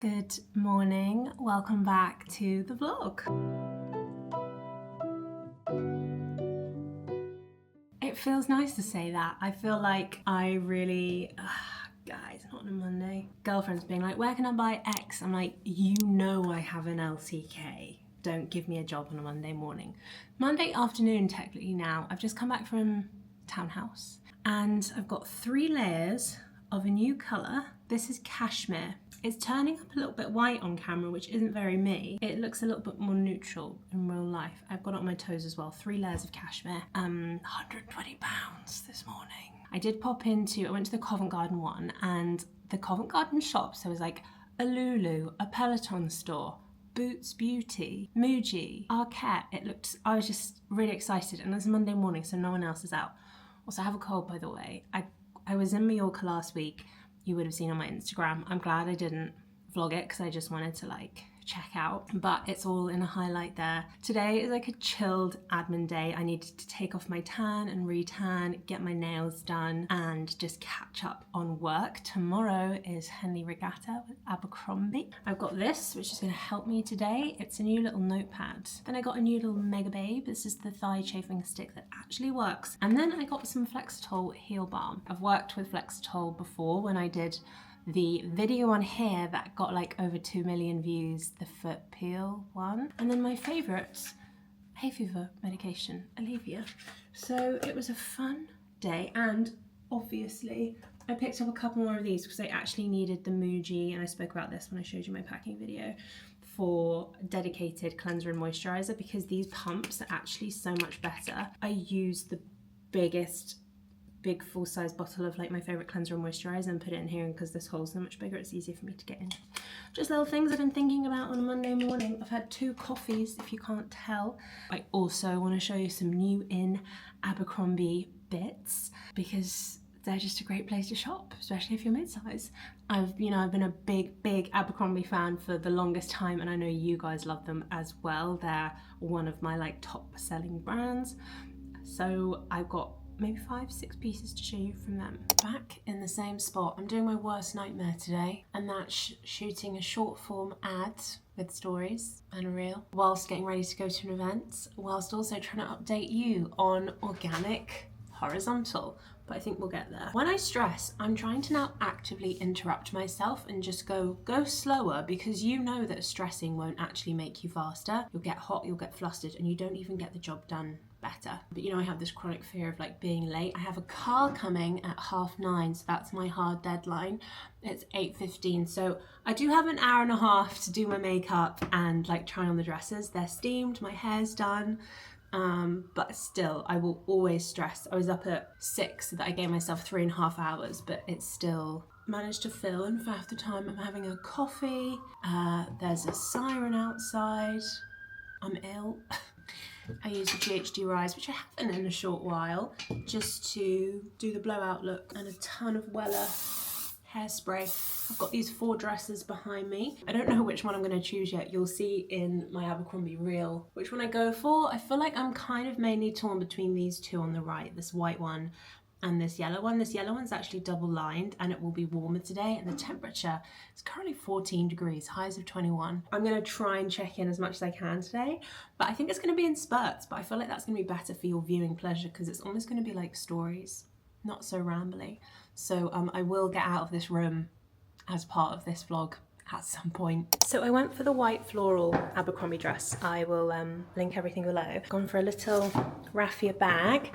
Good morning, welcome back to the vlog. It feels nice to say that. I feel like I really, guys, not on a Monday. Girlfriend's being like, where can I buy X? I'm like, you know I have an LCK. Don't give me a job on a Monday morning. Monday afternoon, technically now. I've just come back from Townhouse and I've got 3 layers of a new colour. This is cashmere. It's turning up a little bit white on camera, which isn't very me. It looks a little bit more neutral in real life. I've got it on my toes as well. 3 layers of cashmere. £120 this morning. I did pop into, I went to the Covent Garden one, and the Covent Garden shops, there was like a Lulu, a Peloton store, Boots Beauty, Muji, Arquette. I was just really excited, and it's Monday morning, so no one else is out. Also, I have a cold, by the way. I was in Mallorca last week. You would have seen on my Instagram. I'm glad I didn't vlog it because I just wanted to check out, but it's all in a highlight there. Today is like a chilled admin day. I needed to take off my tan and re-tan, get my nails done, and just catch up on work. Tomorrow is Henley Regatta with Abercrombie. I've got this, which is going to help me today. It's a new little notepad. Then I got a new little Mega Babe. This is the thigh chafing stick that actually works. And then I got some Flexitol heel balm. I've worked with Flexitol before when I did the video on here that got like over 2 million views, the foot peel one. And then my favourite, hay fever medication, Alevia. So it was a fun day, and obviously I picked up a couple more of these because I actually needed the Muji, and I spoke about this when I showed you my packing video, for dedicated cleanser and moisturiser, because these pumps are actually so much better. I use the big full-size bottle of like my favorite cleanser and moisturizer and put it in here, and because this hole's so much bigger, it's easier for me to get in. Just little things I've been thinking about on a Monday morning. I've had 2 coffees, if you can't tell. I also want to show you some new in Abercrombie bits, because they're just a great place to shop, especially if you're mid-size. I've been a big Abercrombie fan for the longest time, and I know you guys love them as well. They're one of my top selling brands. So I've got maybe 5-6 pieces to show you from them. Back in the same spot. I'm doing my worst nightmare today, and that's shooting a short form ad with stories and a reel whilst getting ready to go to an event, whilst also trying to update you on organic horizontal. But I think we'll get there. When I stress, I'm trying to now actively interrupt myself and just go slower, because you know that stressing won't actually make you faster. You'll get hot, you'll get flustered, and you don't even get the job done better. But I have this chronic fear of being late. I have a car coming at 9:30, so that's my hard deadline. It's 8:15, so I do have an hour and a half to do my makeup and try on the dresses. They're steamed, my hair's done. But still, I will always stress. I was up at 6, so that I gave myself 3.5 hours, but it's still managed to fill, and for half the time I'm having a coffee. There's a siren outside. I'm ill. I use the GHD Rise, which I haven't in a short while, just to do the blowout look, and a ton of Weller hairspray. I've got these 4 dresses behind me. I don't know which one I'm going to choose yet. You'll see in my Abercrombie reel which one I go for. I feel like I'm kind of mainly torn between these 2 on the right, this white one and this yellow one. This yellow one's actually double lined, and it will be warmer today, and the temperature is currently 14 degrees, highs of 21. I'm going to try and check in as much as I can today, but I think it's going to be in spurts, but I feel like that's going to be better for your viewing pleasure, because it's almost going to be like stories, not so rambly. So I will get out of this room as part of this vlog at some point. So I went for the white floral Abercrombie dress. I will link everything below. Gone for a little raffia bag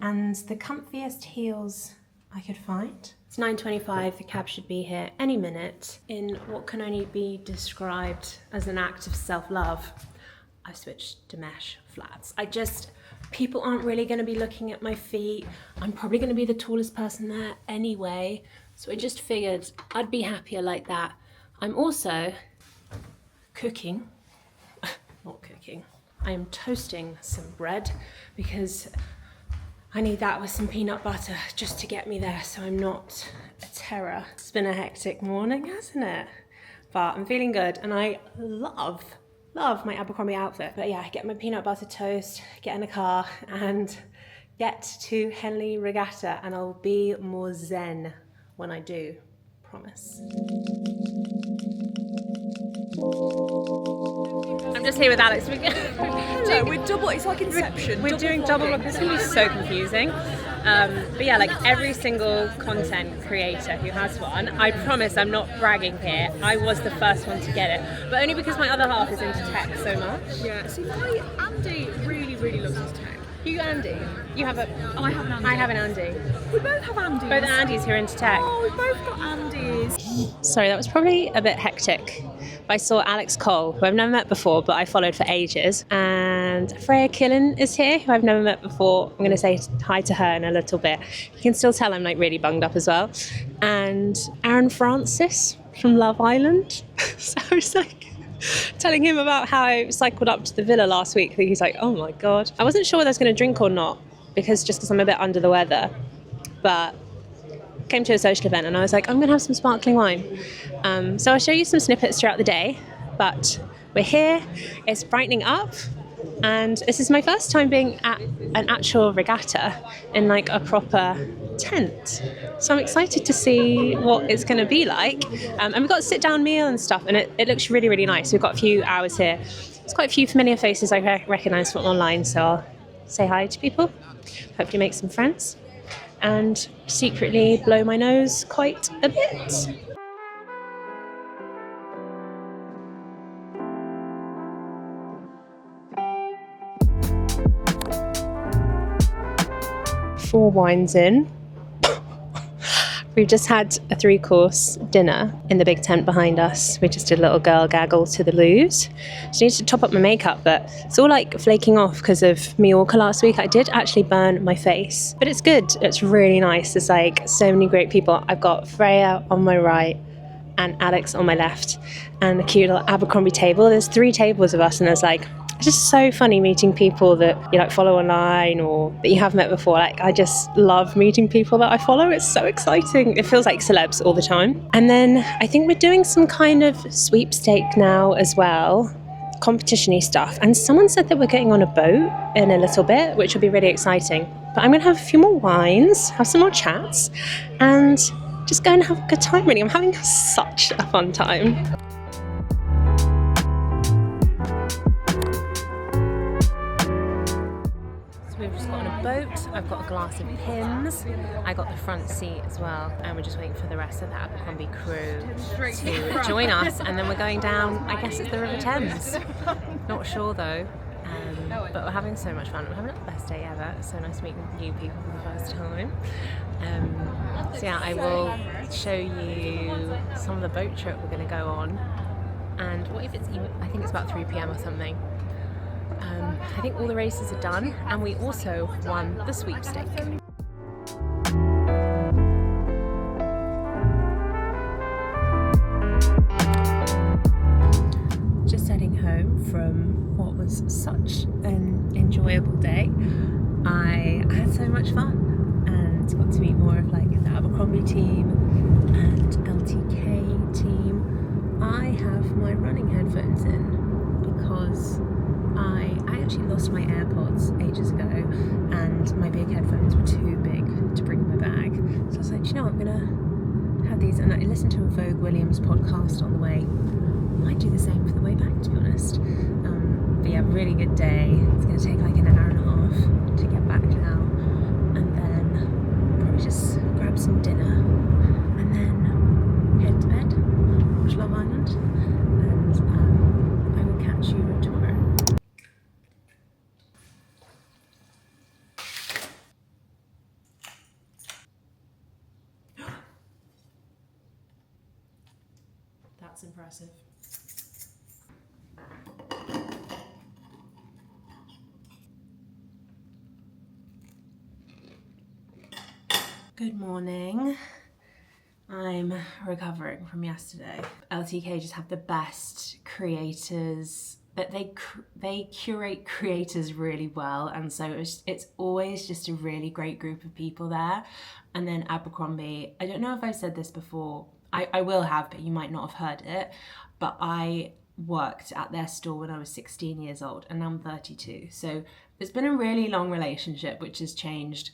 and the comfiest heels I could find. It's 9:25, the cab should be here any minute. In what can only be described as an act of self-love, I switched to mesh flats. People aren't really going to be looking at my feet. I'm probably going to be the tallest person there anyway, so I just figured I'd be happier like that. I'm also cooking, not cooking, I am toasting some bread, because I need that with some peanut butter just to get me there, so I'm not a terror. It's been a hectic morning, hasn't it? But I'm feeling good, and I love my Abercrombie outfit. But yeah, get my peanut butter toast, get in a car, and get to Henley Regatta, and I'll be more zen when I do, promise. just here with Alex. We're double. It's like Inception. We're doing double. This is going to be so confusing. But yeah, like every single content creator who has one, I promise I'm not bragging here, I was the first one to get it, but only because my other half is into tech so much. Yeah, see, Andy really loves his tech. You Andy? You have a... Oh, I have an Andy. I have an Andy. We both have Andys. Both Andys who are into tech. Oh, we both got Andys. Sorry, that was probably a bit hectic. I saw Alex Cole, who I've never met before, but I followed for ages. And Freya Killen is here, who I've never met before. I'm going to say hi to her in a little bit. You can still tell I'm like really bunged up as well. And Aaron Francis from Love Island. So I was like telling him about how I cycled up to the villa last week. He's like, oh my God. I wasn't sure whether I was going to drink or not, because I'm a bit under the weather. But came to a social event and I was like, I'm going to have some sparkling wine. So I'll show you some snippets throughout the day, but we're here, it's brightening up, and this is my first time being at an actual regatta in like a proper tent. So I'm excited to see what it's going to be like. And we've got a sit-down meal and stuff, and it looks really nice. We've got a few hours here. There's quite a few familiar faces I recognise from online, so I'll say hi to people, hopefully make some friends, and secretly blow my nose quite a bit. Four wines in. We've just had a 3-course dinner in the big tent behind us. We just did a little girl gaggle to the loos. So I need to top up my makeup, but it's all like flaking off because of Mallorca last week. I did actually burn my face, but it's good. It's really nice. There's like so many great people. I've got Freya on my right and Alex on my left, and a cute little Abercrombie table. There's 3 tables of us, and there's like, it's just so funny meeting people that you like follow online or that you have met before. Like, I just love meeting people that I follow. It's so exciting. It feels like celebs all the time. And then I think we're doing some kind of sweepstake now as well, competition-y stuff. And someone said that we're getting on a boat in a little bit, which will be really exciting. But I'm going to have a few more wines, have some more chats, and just go and have a good time, really. I'm having such a fun time. We've just got on a boat, I've got a glass of Pimm's, I got the front seat as well, and we're just waiting for the rest of the Abercrombie crew to join us, and then we're going down, I guess it's the River Thames. Not sure though, but we're having so much fun. We're having the best day ever. It's so nice meeting new people for the first time. So yeah, I will show you some of the boat trip we're going to go on, and what if it's even, I think it's about 3 p.m. or something. I think all the races are done, and we also won the sweepstake. Just heading home from what was such an enjoyable day. I had so much fun and got to meet more of like the Abercrombie team and LTK team. I have my running headphones in because I actually lost my AirPods ages ago, and my big headphones were too big to bring in my bag. So I was like, you know what, I'm gonna have these, and I listened to a Vogue Williams podcast on the way. I might do the same for the way back, to be honest. But yeah, really good day. It's gonna take like an hour and a half to get back now, and then probably just grab some dinner, and then head to bed, watch Love Island, and I will catch you tomorrow. That's impressive. Good morning. I'm recovering from yesterday. LTK just have the best creators, but they curate creators really well, and so it's always just a really great group of people there. And then Abercrombie, I don't know if I've said this before, I will have, but you might not have heard it, but I worked at their store when I was 16 years old, and now I'm 32. So it's been a really long relationship, which has changed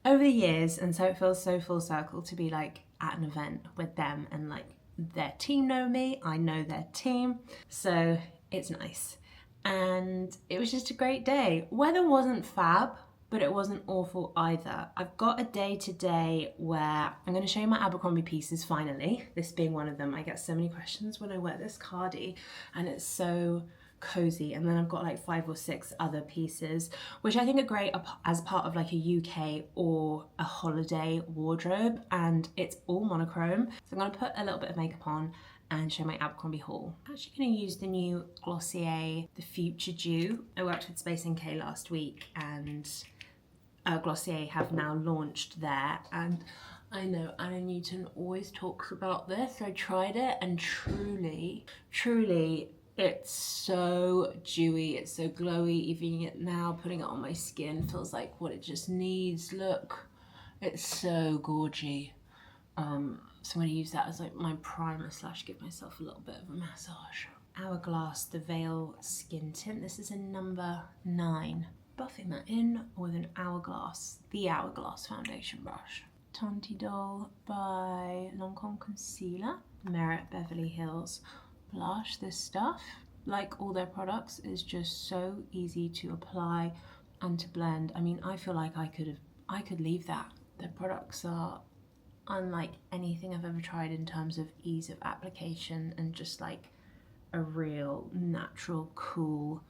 over the years, and so it feels so full circle to be like at an event with them, and like their team know me, I know their team, so it's nice. and it was just a great day. Weather wasn't fab, but it wasn't awful either. I've got a day today where I'm going to show you my Abercrombie pieces finally, this being one of them. I get so many questions when I wear this cardi, and it's so cozy. And then I've got like 5 or 6 other pieces, which I think are great as part of like a UK or a holiday wardrobe, and it's all monochrome. So I'm going to put a little bit of makeup on and show my Abercrombie haul. I'm actually going to use the new Glossier, the Future Dew. I worked with Space NK last week, and Glossier have now launched there, and I know Anna Newton always talks about this. I tried it, and truly, it's so dewy, it's so glowy. Even it now, putting it on my skin feels like what it just needs. Look, it's so gorgy. So I'm going to use that as like my primer / give myself a little bit of a massage. Hourglass, the Veil Skin Tint. This is in number 9. Buffing that in with an Hourglass, the Hourglass foundation brush. Tonti Doll by Lancome Concealer. Merit Beverly Hills blush. This stuff, like all their products, is just so easy to apply and to blend. I mean, I feel like I could leave that. Their products are unlike anything I've ever tried in terms of ease of application and just like a real natural, cool,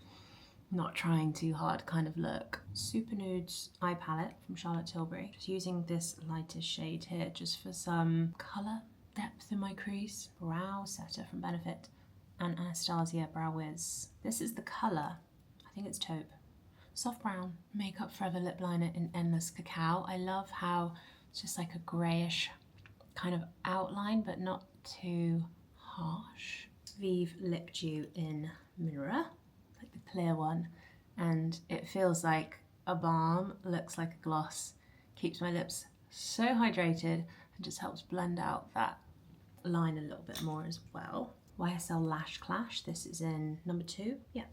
not trying too hard kind of look. Super Nudes eye palette from Charlotte Tilbury. Just using this lightest shade here just for some colour depth in my crease. Brow Setter from Benefit and Anastasia Brow Wiz. This is the colour, I think it's taupe. Soft brown. Makeup Forever lip liner in Endless Cacao. I love how it's just like a greyish kind of outline, but not too harsh. Vive Lip Dew in Mirror, like the clear one, and it feels like a balm, looks like a gloss, keeps my lips so hydrated, and just helps blend out that line a little bit more as well. YSL Lash Clash, this is in number 2, yeah.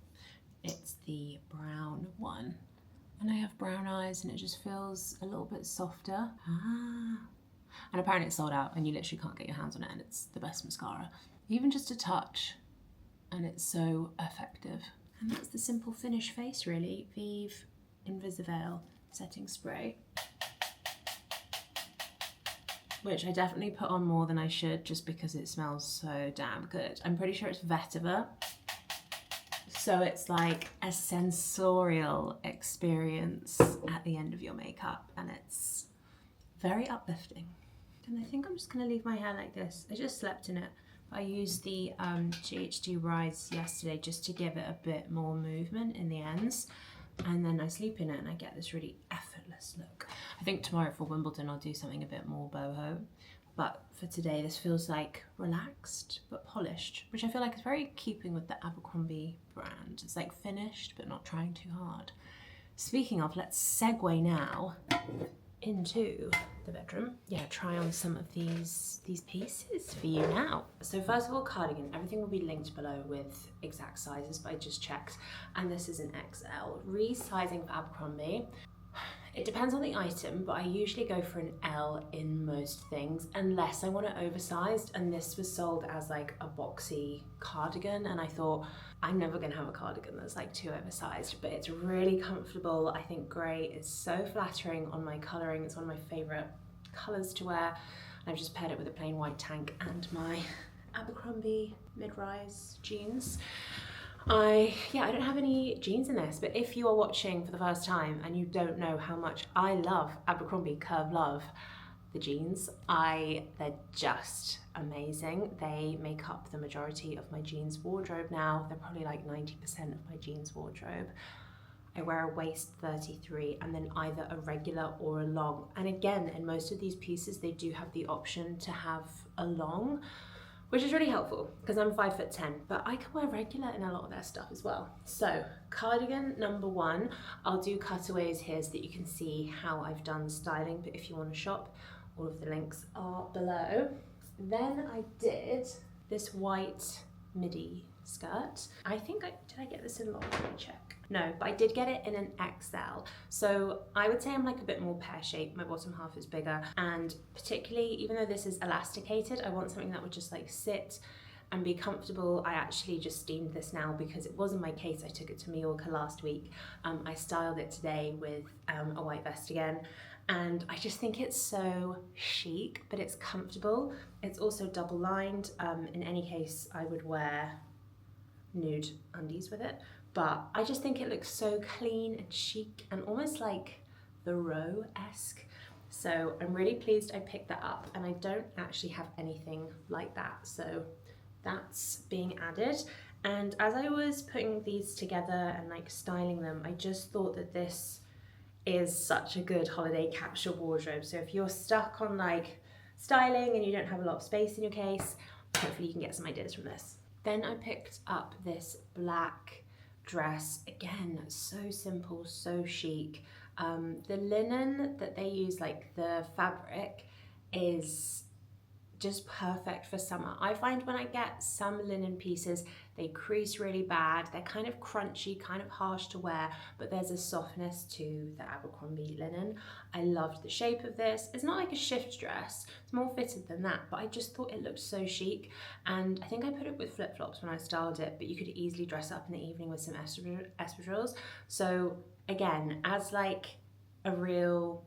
It's the brown one. And I have brown eyes and it just feels a little bit softer. And apparently it's sold out and you literally can't get your hands on it, and it's the best mascara. Even just a touch and it's so effective. And that's the Simple Finish face really. Vive Invisiveil setting spray, which I definitely put on more than I should just because it smells so damn good. I'm pretty sure it's vetiver. So it's like a sensorial experience at the end of your makeup, and it's very uplifting. And I think I'm just gonna leave my hair like this. I just slept in it. I used the GHD Rise yesterday just to give it a bit more movement in the ends. And then I sleep in it and I get this really effortless look. I think tomorrow for Wimbledon I'll do something a bit more boho. But for today, this feels like relaxed but polished, which I feel like is very keeping with the Abercrombie brand. It's like finished but not trying too hard. Speaking of, let's segue now into the bedroom. Yeah, try on some of these pieces for you now. So first of all, cardigan. Everything will be linked below with exact sizes, but I just checked, and this is an XL. Resizing for Abercrombie. It depends on the item, but I usually go for an L in most things, unless I want it oversized, and this was sold as like a boxy cardigan, and I thought, I'm never gonna have a cardigan that's like too oversized, but it's really comfortable. I think grey is so flattering on my colouring. It's one of my favourite colours to wear. I've just paired it with a plain white tank and my Abercrombie mid-rise jeans. I don't have any jeans in this, but if you are watching for the first time and you don't know how much I love Abercrombie Curve Love, the jeans, they're just amazing. They make up the majority of my jeans wardrobe now. They're probably like 90% of my jeans wardrobe. I wear a waist 33 and then either a regular or a long. And again, in most of these pieces, they do have the option to have a long, which is really helpful because I'm 5'10", but I can wear regular in a lot of their stuff as well. So cardigan number 1, I'll do cutaways here so that you can see how I've done styling, but if you want to shop, all of the links are below. Then I did this white midi skirt. I think did I get this in long? Let me check. No, but I did get it in an XL. So I would say I'm like a bit more pear-shaped. My bottom half is bigger, and particularly, even though this is elasticated, I want something that would just like sit and be comfortable. I actually just steamed this now because it was in my case. I took it to Mallorca last week. I styled it today with a white vest again, and I just think it's so chic, but it's comfortable. It's also double lined. In any case, I would wear nude undies with it, but I just think it looks so clean and chic and almost like the Row-esque. So I'm really pleased I picked that up, and I don't actually have anything like that, so that's being added. And as I was putting these together and like styling them, I just thought that this is such a good holiday capsule wardrobe. So if you're stuck on like styling and you don't have a lot of space in your case, hopefully you can get some ideas from this. Then I picked up this black dress, again, so simple, so chic. The linen that they use, like the fabric, is just perfect for summer. I find when I get some linen pieces, they crease really bad. They're kind of crunchy, kind of harsh to wear, but there's a softness to the Abercrombie linen. I loved the shape of this. It's not like a shift dress, it's more fitted than that, but I just thought it looked so chic. And I think I put it with flip-flops when I styled it, but you could easily dress up in the evening with some espadrilles. So again, as like a real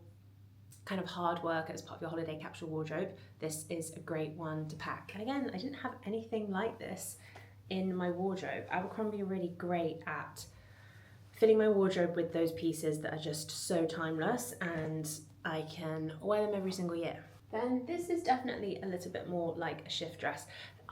kind of hard work as part of your holiday capsule wardrobe, this is a great one to pack. And again, I didn't have anything like this in my wardrobe. Abercrombie are really great at filling my wardrobe with those pieces that are just so timeless, and I can wear them every single year. Then this is definitely a little bit more like a shift dress.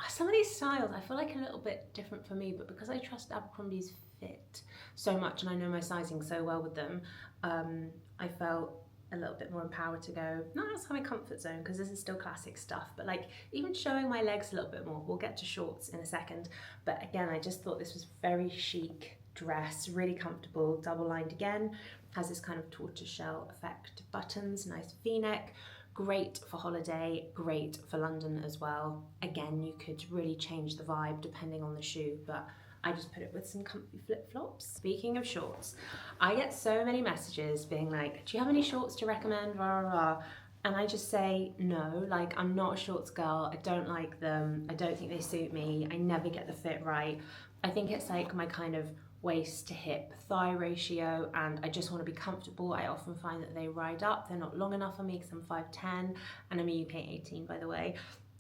Some of these styles I feel like a little bit different for me, but because I trust Abercrombie's fit so much and I know my sizing so well with them, I felt a little bit more empowered to go, not outside my comfort zone, because this is still classic stuff, but like even showing my legs a little bit more. We'll get to shorts in a second, but again, I just thought this was very chic dress, really comfortable, double lined again, has this kind of tortoiseshell effect buttons, nice v-neck, great for holiday, great for London as well. Again, you could really change the vibe depending on the shoe, but I just put it with some comfy flip-flops. Speaking of shorts, I get so many messages being like, do you have any shorts to recommend, rah, rah, rah? And I just say no, like I'm not a shorts girl, I don't like them, I don't think they suit me, I never get the fit right. I think it's like my kind of waist to hip thigh ratio, and I just want to be comfortable. I often find that they ride up, they're not long enough for me because I'm 5'10", and I'm a UK 18 by the way.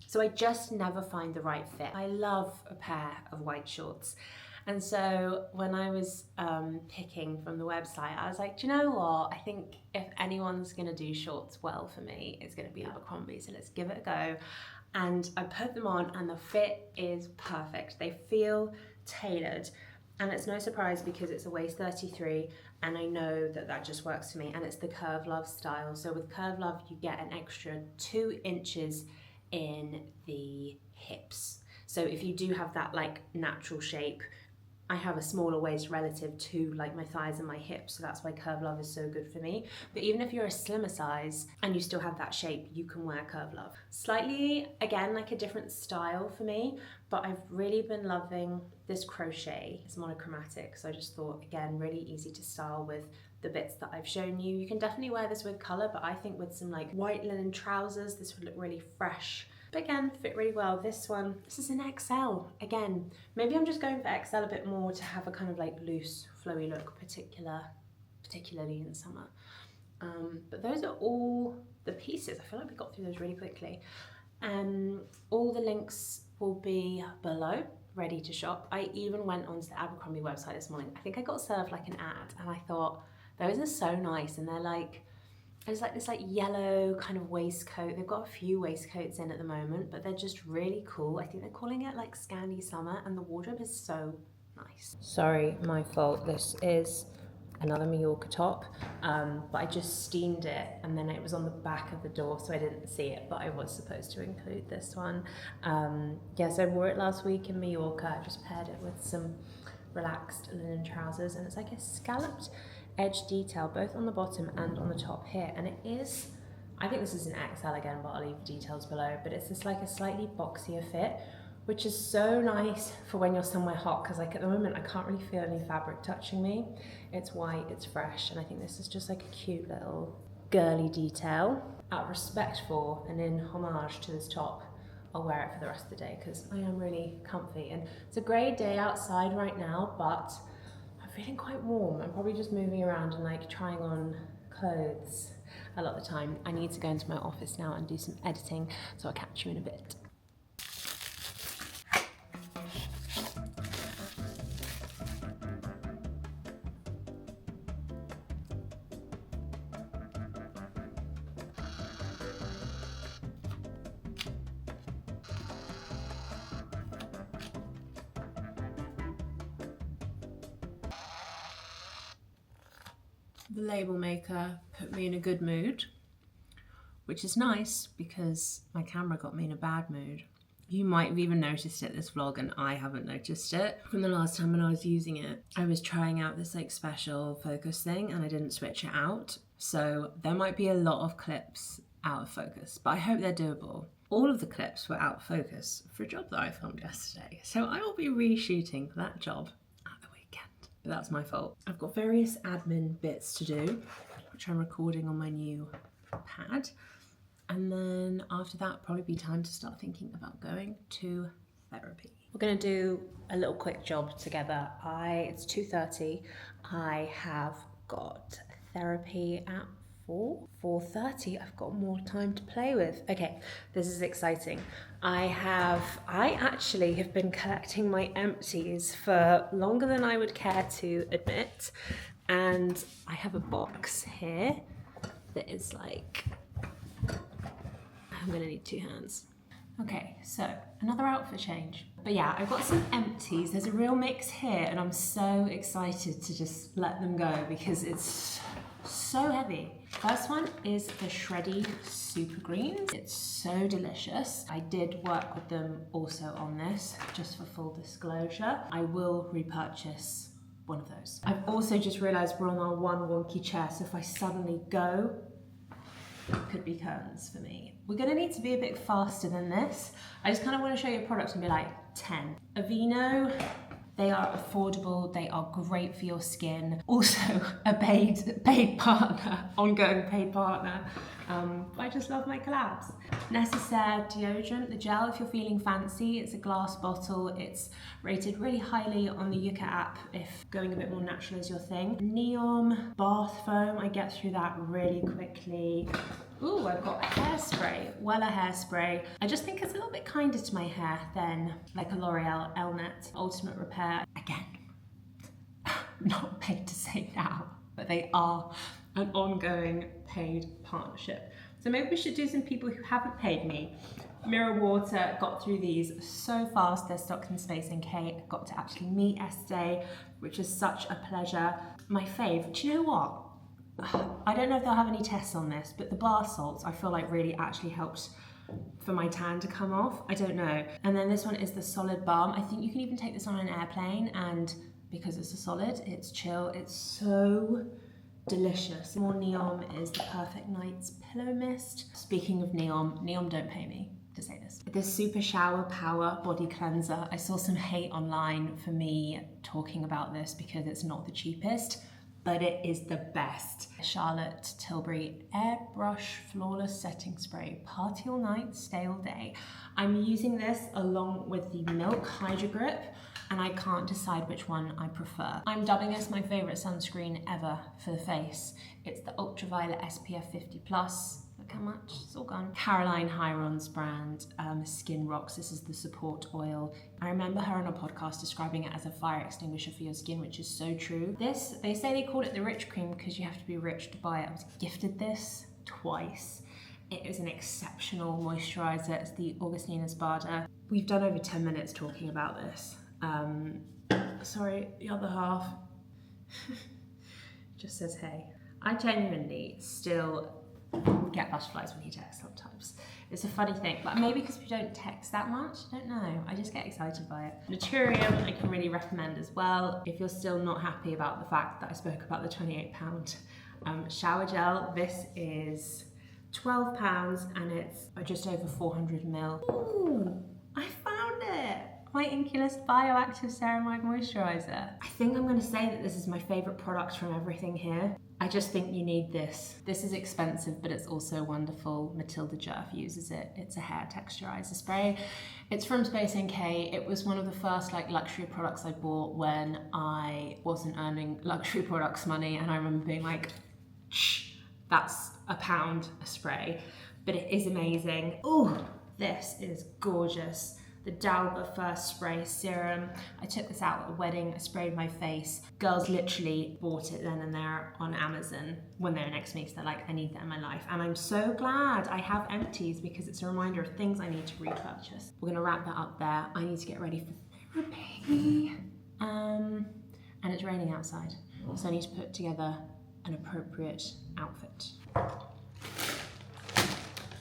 So I just never find the right fit. I love a pair of white shorts. And so when I was picking from the website, I was like, do you know what? I think if anyone's gonna do shorts well for me, it's gonna be Abercrombie, so let's give it a go. And I put them on and the fit is perfect. They feel tailored. And it's no surprise because it's a waist 33 and I know that that just works for me, and it's the Curve Love style. So with Curve Love, you get an extra 2 inches in the hips. So if you do have that like natural shape, I have a smaller waist relative to like my thighs and my hips, so that's why Curve Love is so good for me. But even if you're a slimmer size and you still have that shape, you can wear Curve Love. Slightly, again, like a different style for me, but I've really been loving this crochet. It's monochromatic, so I just thought, again, really easy to style with the bits that I've shown you. You can definitely wear this with colour, but I think with some like white linen trousers, this would look really fresh. But again, fit really well. This is an XL. Again, maybe I'm just going for XL a bit more to have a kind of like loose, flowy look, particularly in summer. But those are all the pieces. I feel like we got through those really quickly. All the links will be below, ready to shop. I even went onto the Abercrombie website this morning. I think I got served like an ad, and I thought, those are so nice, and they're like, there's like this like yellow kind of waistcoat. They've got a few waistcoats in at the moment, but they're just really cool. I think they're calling it like Scandi Summer, and the wardrobe is so nice. Sorry, my fault. This is another Mallorca top, but I just steamed it and then it was on the back of the door, so I didn't see it, but I was supposed to include this one. Yeah, so I wore it last week in Mallorca. I just paired it with some relaxed linen trousers, and it's like a scalloped edge detail both on the bottom and on the top here, and it is, I think this is an XL again, but I'll leave the details below, but it's just like a slightly boxier fit, which is so nice for when you're somewhere hot, because like at the moment I can't really feel any fabric touching me. It's white, it's fresh, and I think this is just like a cute little girly detail. Out of respect for and in homage to this top, I'll wear it for the rest of the day because I am really comfy. And it's a great day outside right now, but I'm feeling quite warm. I'm probably just moving around and like trying on clothes a lot of the time. I need to go into my office now and do some editing, so I'll catch you in a bit. The label maker put me in a good mood, which is nice because my camera got me in a bad mood. You might have even noticed it this vlog and I haven't noticed it. From the last time when I was using it, I was trying out this like special focus thing and I didn't switch it out. So there might be a lot of clips out of focus, but I hope they're doable. All of the clips were out of focus for a job that I filmed yesterday. So I will be reshooting that job at the weekend. But that's my fault. I've got various admin bits to do, which I'm recording on my new pad. And then after that, probably be time to start thinking about going to therapy. We're gonna do a little quick job together. It's 2:30. I have got therapy at 4:30. I've got more time to play with. Okay, this is exciting. I actually have been collecting my empties for longer than I would care to admit. And I have a box here that is like, I'm gonna need 2 hands. Okay, so another outfit change. But yeah, I've got some empties. There's a real mix here and I'm so excited to just let them go because it's so heavy. First one is the Shreddy Super Greens. It's so delicious. I did work with them also on this, just for full disclosure. I will repurchase one of those. I've also just realized we're on our one wonky chair, so if I suddenly go, it could be curtains for me. We're gonna need to be a bit faster than this. I just kind of want to show you a product and be like 10. Aveeno, they are affordable, they are great for your skin. Also a paid partner, ongoing paid partner. I just love my collabs. Necessaire deodorant, the gel if you're feeling fancy. It's a glass bottle. It's rated really highly on the Yuka app if going a bit more natural is your thing. Neom bath foam, I get through that really quickly. Ooh, I've got hairspray, Wella hairspray. I just think it's a little bit kinder to my hair than like a L'Oreal Elnet Ultimate Repair. Again, not paid to say now, but they are an ongoing paid partnership. So maybe we should do some people who haven't paid me. Mirror Water, got through these so fast. They're stocked in Space NK. Got to actually meet Estee, which is such a pleasure. My fave, do you know what? I don't know if they'll have any tests on this, but the bar salts I feel like really actually helped for my tan to come off. I don't know. And then this one is the Solid Balm. I think you can even take this on an airplane, and because it's a solid, it's chill. It's so delicious. More Neom is the Perfect Night's Pillow Mist. Speaking of Neom don't pay me to say this. The Super Shower Power Body Cleanser. I saw some hate online for me talking about this because it's not the cheapest, but it is the best. Charlotte Tilbury Airbrush Flawless Setting Spray. Party all night, stay all day. I'm using this along with the Milk Hydro Grip, and I can't decide which one I prefer. I'm dubbing this my favorite sunscreen ever for the face. It's the Ultraviolet SPF 50+. Look how much, it's all gone. Caroline Hyron's brand, Skin Rocks. This is the support oil. I remember her on a podcast describing it as a fire extinguisher for your skin, which is so true. This, they say they call it the rich cream because you have to be rich to buy it. I was gifted this twice. It is an exceptional moisturizer. It's the Augustina Spada. We've done over 10 minutes talking about this. Sorry, the other half just says hey. I genuinely still get butterflies when he texts sometimes. It's a funny thing, but maybe because we don't text that much, I don't know. I just get excited by it. Naturium, I can really recommend as well. If you're still not happy about the fact that I spoke about the £28 shower gel, this is £12 and it's just over 400ml. Ooh, I found it! My Inculus Bioactive Ceramide Moisturiser. I think I'm gonna say that this is my favorite product from everything here. I just think you need this. This is expensive, but it's also wonderful. Matilda Jerf uses it. It's a hair texturizer spray. It's from Space NK. It was one of the first like luxury products I bought when I wasn't earning luxury products money, and I remember being like, shh, that's £1 a spray, but it is amazing. Oh, this is gorgeous. The Dauber First Spray Serum. I took this out at a wedding, I sprayed my face. Girls literally bought it then and there on Amazon when they were next to me because they're like, I need that in my life. And I'm so glad I have Empties because it's a reminder of things I need to repurchase. We're gonna wrap that up there. I need to get ready for therapy. And it's raining outside, so I need to put together an appropriate outfit.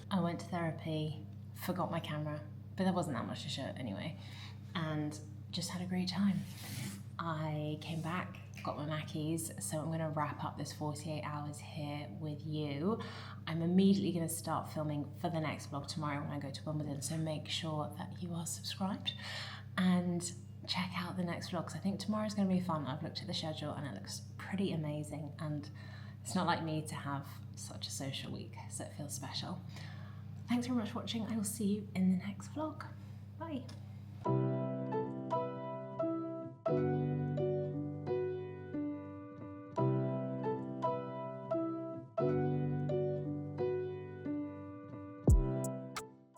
I went to therapy, forgot my camera, but there wasn't that much to show anyway, and just had a great time. I came back, got my Mackies, so I'm gonna wrap up this 48 hours here with you. I'm immediately gonna start filming for the next vlog tomorrow when I go to Wimbledon, so make sure that you are subscribed and check out the next vlogs. I think tomorrow's gonna be fun. I've looked at the schedule and it looks pretty amazing, and it's not like me to have such a social week, so it feels special. Thanks very much for watching. I will see you in the next vlog. Bye.